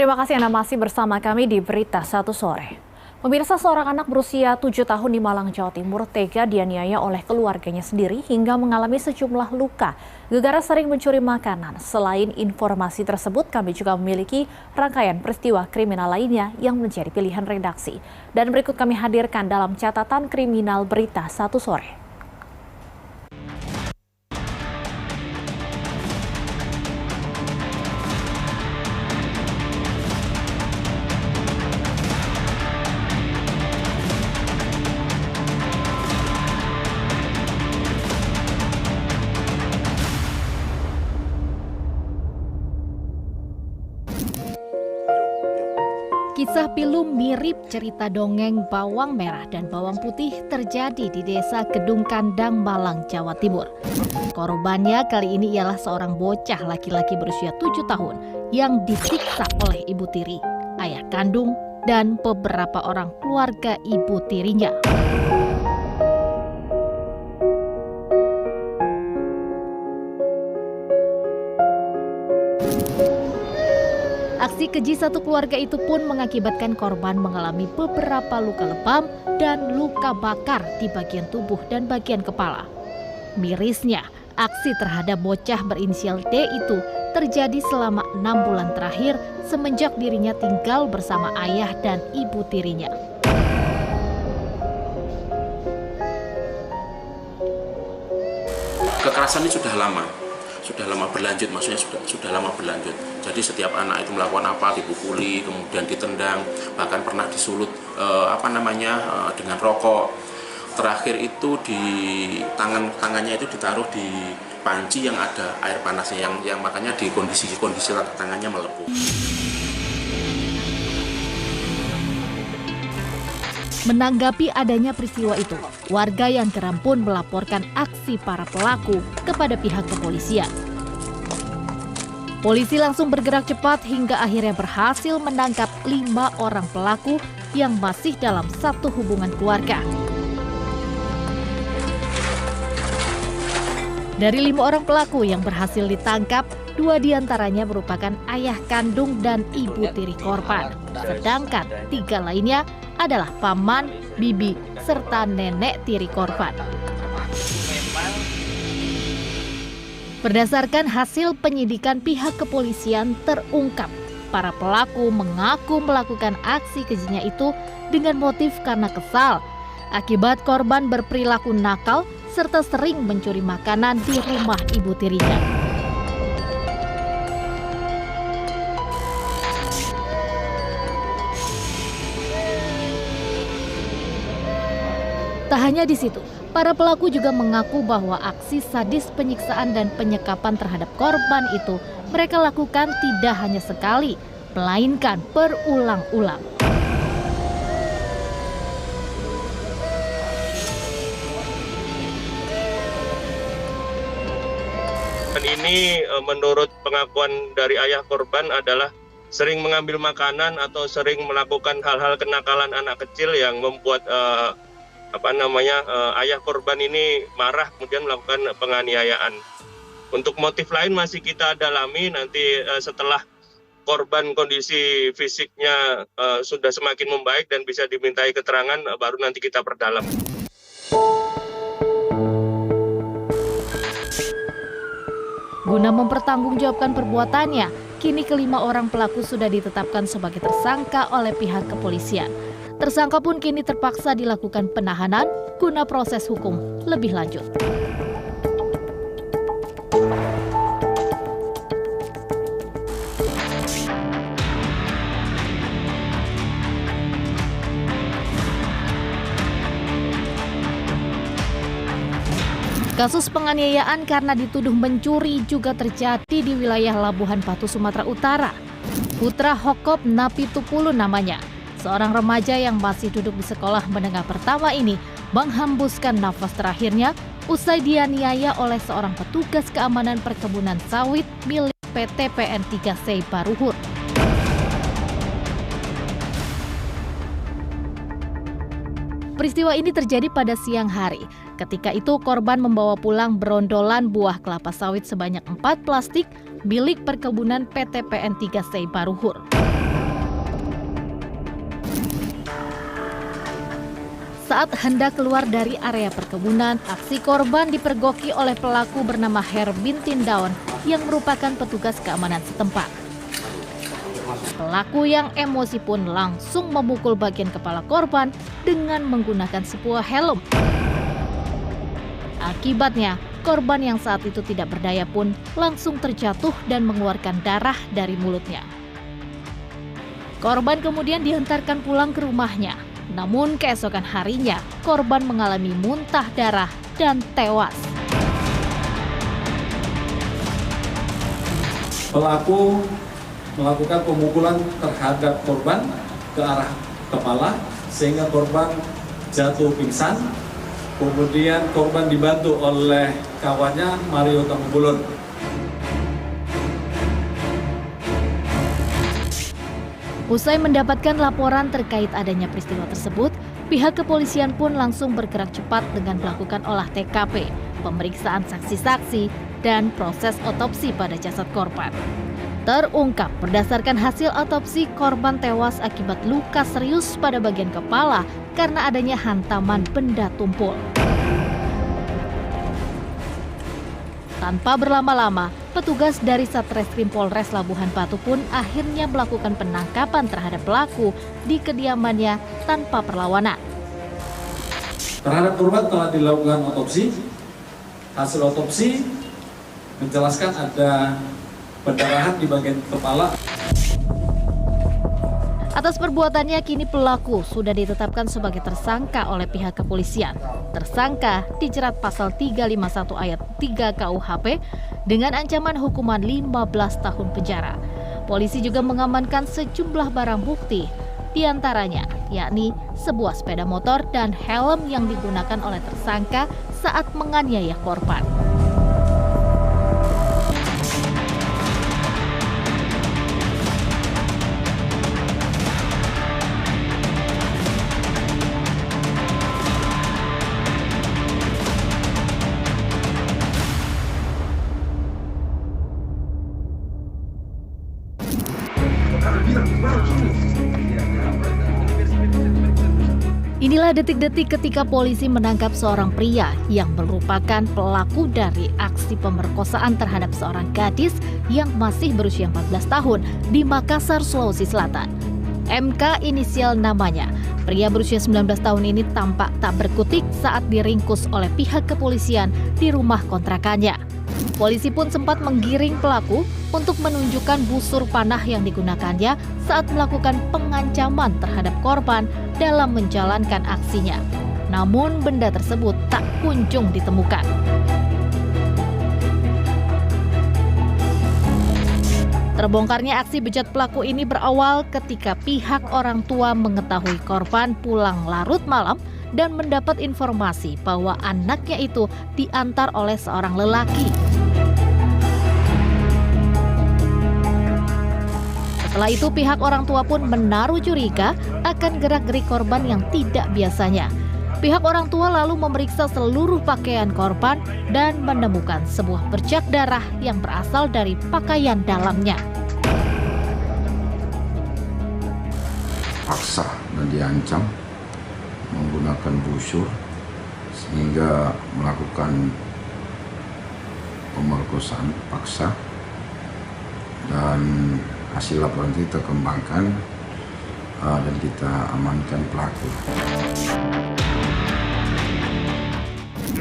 Terima kasih Anda masih bersama kami di Berita Satu Sore. Pemirsa, seorang anak berusia 7 tahun di Malang, Jawa Timur tega dianiaya oleh keluarganya sendiri hingga mengalami sejumlah luka gara-gara sering mencuri makanan. Selain informasi tersebut, kami juga memiliki rangkaian peristiwa kriminal lainnya yang menjadi pilihan redaksi. Dan berikut kami hadirkan dalam catatan kriminal Berita Satu Sore. Kisah pilu mirip cerita dongeng bawang merah dan bawang putih terjadi di desa Kedung Kandang, Malang, Jawa Timur. Korbannya kali ini ialah seorang bocah laki-laki berusia 7 tahun yang disiksa oleh ibu tiri, ayah kandung, dan beberapa orang keluarga ibu tirinya. Aksi keji satu keluarga itu pun mengakibatkan korban mengalami beberapa luka lebam dan luka bakar di bagian tubuh dan bagian kepala. Mirisnya, aksi terhadap bocah berinisial D itu terjadi selama 6 bulan terakhir semenjak dirinya tinggal bersama ayah dan ibu tirinya. Kekerasan ini sudah lama berlanjut, maksudnya sudah lama berlanjut. Jadi setiap anak itu melakukan apa, dipukuli, kemudian ditendang, bahkan pernah disulut dengan rokok. Terakhir itu di tangannya itu ditaruh di panci yang ada air panasnya, yang makanya di kondisi tangannya melepuh. Menanggapi adanya peristiwa itu, warga yang geram pun melaporkan aksi para pelaku kepada pihak kepolisian. Polisi langsung bergerak cepat hingga akhirnya berhasil menangkap 5 orang pelaku yang masih dalam satu hubungan keluarga. Dari 5 orang pelaku yang berhasil ditangkap, 2 diantaranya merupakan ayah kandung dan ibu tiri korban, sedangkan 3 lainnya adalah paman, bibi, serta nenek tiri korban. Berdasarkan hasil penyidikan pihak kepolisian terungkap, para pelaku mengaku melakukan aksi kejinya itu dengan motif karena kesal akibat korban berperilaku nakal serta sering mencuri makanan di rumah ibu tirinya. Tak hanya di situ, para pelaku juga mengaku bahwa aksi sadis penyiksaan dan penyekapan terhadap korban itu mereka lakukan tidak hanya sekali, melainkan berulang-ulang. Dan ini menurut pengakuan dari ayah korban adalah sering mengambil makanan atau sering melakukan hal-hal kenakalan anak kecil yang membuat ayah korban ini marah kemudian melakukan penganiayaan. Untuk motif lain masih kita dalami, nanti setelah korban kondisi fisiknya sudah semakin membaik dan bisa dimintai keterangan, baru nanti kita perdalam. Guna mempertanggungjawabkan perbuatannya, kini kelima orang pelaku sudah ditetapkan sebagai tersangka oleh pihak kepolisian. Tersangka pun kini terpaksa dilakukan penahanan guna proses hukum lebih lanjut. Kasus penganiayaan karena dituduh mencuri juga terjadi di wilayah Labuhan Batu, Sumatera Utara. Putra Hokop Napitupulu namanya. Seorang remaja yang masih duduk di sekolah menengah pertama ini menghembuskan nafas terakhirnya usai dianiaya oleh seorang petugas keamanan perkebunan sawit milik PT PN 3 Sei Baruhur. Peristiwa ini terjadi pada siang hari. Ketika itu korban membawa pulang berondolan buah kelapa sawit sebanyak 4 plastik milik perkebunan PT PN 3 Sei Baruhur. Saat hendak keluar dari area perkebunan, aksi korban dipergoki oleh pelaku bernama Herbin Tindaon yang merupakan petugas keamanan setempat. Pelaku yang emosi pun langsung memukul bagian kepala korban dengan menggunakan sebuah helm. Akibatnya, korban yang saat itu tidak berdaya pun langsung terjatuh dan mengeluarkan darah dari mulutnya. Korban kemudian dihantarkan pulang ke rumahnya. Namun keesokan harinya, korban mengalami muntah darah dan tewas. Pelaku melakukan pemukulan terhadap korban ke arah kepala sehingga korban jatuh pingsan. Kemudian korban dibantu oleh kawannya Mario Tambubolon. Usai mendapatkan laporan terkait adanya peristiwa tersebut, pihak kepolisian pun langsung bergerak cepat dengan melakukan olah TKP, pemeriksaan saksi-saksi, dan proses otopsi pada jasad korban. Terungkap berdasarkan hasil otopsi, korban tewas akibat luka serius pada bagian kepala karena adanya hantaman benda tumpul. Tanpa berlama-lama, petugas dari Satreskrim Polres Labuhan Batu pun akhirnya melakukan penangkapan terhadap pelaku di kediamannya tanpa perlawanan. Terhadap korban telah dilakukan otopsi. Hasil otopsi menjelaskan ada pendarahan di bagian kepala. Atas perbuatannya, kini pelaku sudah ditetapkan sebagai tersangka oleh pihak kepolisian. Tersangka dijerat pasal 351 ayat 3 KUHP dengan ancaman hukuman 15 tahun penjara. Polisi juga mengamankan sejumlah barang bukti, diantaranya yakni sebuah sepeda motor dan helm yang digunakan oleh tersangka saat menganiaya korban. Inilah detik-detik ketika polisi menangkap seorang pria yang merupakan pelaku dari aksi pemerkosaan terhadap seorang gadis yang masih berusia 14 tahun di Makassar, Sulawesi Selatan. MK inisial namanya. Pria berusia 19 tahun ini tampak tak berkutik saat diringkus oleh pihak kepolisian di rumah kontrakannya. Polisi pun sempat menggiring pelaku untuk menunjukkan busur panah yang digunakannya saat melakukan pengancaman terhadap korban dalam menjalankan aksinya. Namun benda tersebut tak kunjung ditemukan. Terbongkarnya aksi bejat pelaku ini berawal ketika pihak orang tua mengetahui korban pulang larut malam dan mendapat informasi bahwa anaknya itu diantar oleh seorang lelaki. Setelah itu pihak orang tua pun menaruh curiga akan gerak-gerik korban yang tidak biasanya. Pihak orang tua lalu memeriksa seluruh pakaian korban dan menemukan sebuah bercak darah yang berasal dari pakaian dalamnya. Paksa dan diancam menggunakan busur sehingga melakukan pemerkosaan paksa, dan hasil laporan kita kembangkan dan kita amankan pelaku.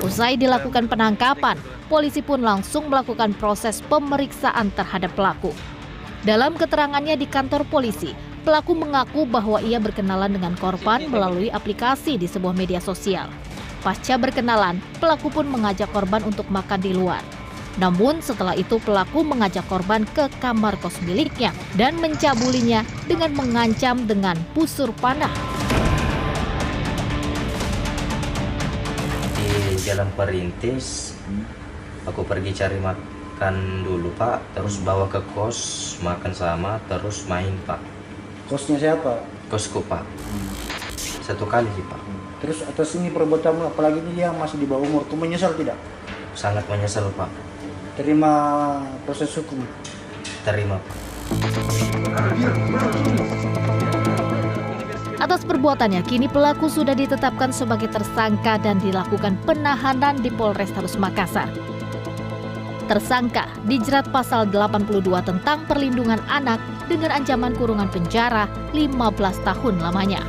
Usai dilakukan penangkapan, polisi pun langsung melakukan proses pemeriksaan terhadap pelaku. Dalam keterangannya di kantor polisi, pelaku mengaku bahwa ia berkenalan dengan korban melalui aplikasi di sebuah media sosial. Pasca berkenalan, pelaku pun mengajak korban untuk makan di luar. Namun setelah itu pelaku mengajak korban ke kamar kos miliknya dan mencabulinya dengan mengancam dengan busur panah. Di Jalan Perintis, aku pergi cari makan dulu Pak, terus bawa ke kos, makan sama, terus main Pak. Kosnya siapa? Kosku Pak. Satu kali sih Pak. Terus atas ini perbuatanmu, apalagi dia masih di bawah umur, kamu menyesal tidak? Sangat menyesal Pak. Terima proses hukum. Terima Pak. Atas perbuatannya, kini pelaku sudah ditetapkan sebagai tersangka dan dilakukan penahanan di Polrestabes Makassar. Tersangka dijerat pasal 82 tentang perlindungan anak dengan ancaman kurungan penjara 15 tahun lamanya.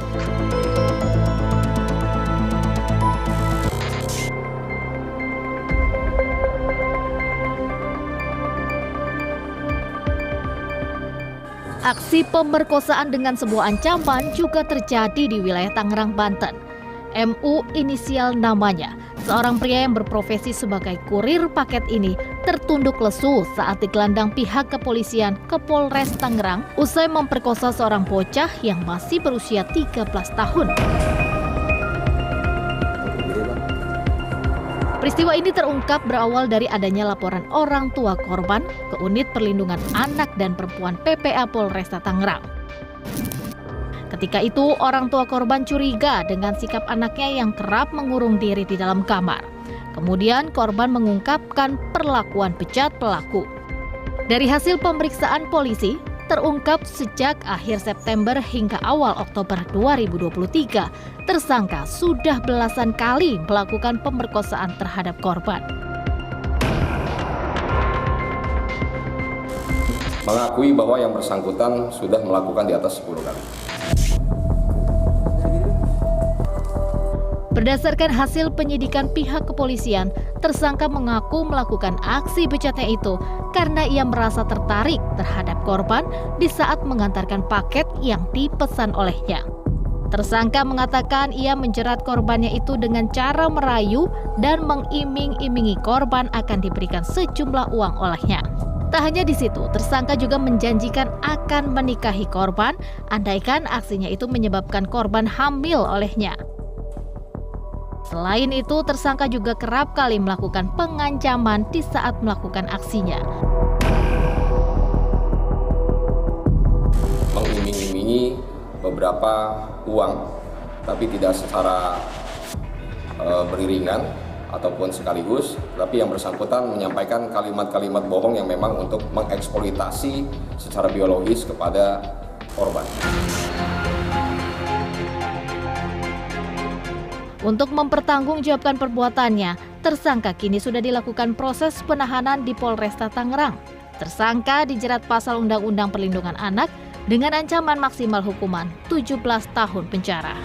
Aksi pemerkosaan dengan sebuah ancaman juga terjadi di wilayah Tangerang, Banten. MU inisial namanya, seorang pria yang berprofesi sebagai kurir paket ini tertunduk lesu saat digelandang pihak kepolisian ke Polres Tangerang usai memperkosa seorang bocah yang masih berusia 13 tahun. Peristiwa ini terungkap berawal dari adanya laporan orang tua korban ke Unit Perlindungan Anak dan Perempuan PPA Polresta Tangerang. Ketika itu, orang tua korban curiga dengan sikap anaknya yang kerap mengurung diri di dalam kamar. Kemudian korban mengungkapkan perlakuan bejat pelaku. Dari hasil pemeriksaan polisi, terungkap sejak akhir September hingga awal Oktober 2023, tersangka sudah belasan kali melakukan pemerkosaan terhadap korban. Mengakui bahwa yang bersangkutan sudah melakukan di atas 10 kali. Berdasarkan hasil penyidikan pihak kepolisian, tersangka mengaku melakukan aksi bejatnya itu karena ia merasa tertarik terhadap korban di saat mengantarkan paket yang dipesan olehnya. Tersangka mengatakan ia menjerat korbannya itu dengan cara merayu dan mengiming-imingi korban akan diberikan sejumlah uang olehnya. Tak hanya di situ, tersangka juga menjanjikan akan menikahi korban andaikan aksinya itu menyebabkan korban hamil olehnya. Selain itu, tersangka juga kerap kali melakukan pengancaman di saat melakukan aksinya. Mengiming-imingi beberapa uang, tapi tidak secara beriringan ataupun sekaligus, tapi yang bersangkutan menyampaikan kalimat-kalimat bohong yang memang untuk mengeksploitasi secara biologis kepada korban. Untuk mempertanggungjawabkan perbuatannya, tersangka kini sudah dilakukan proses penahanan di Polresta Tangerang. Tersangka dijerat pasal Undang-Undang Perlindungan Anak dengan ancaman maksimal hukuman 17 tahun penjara.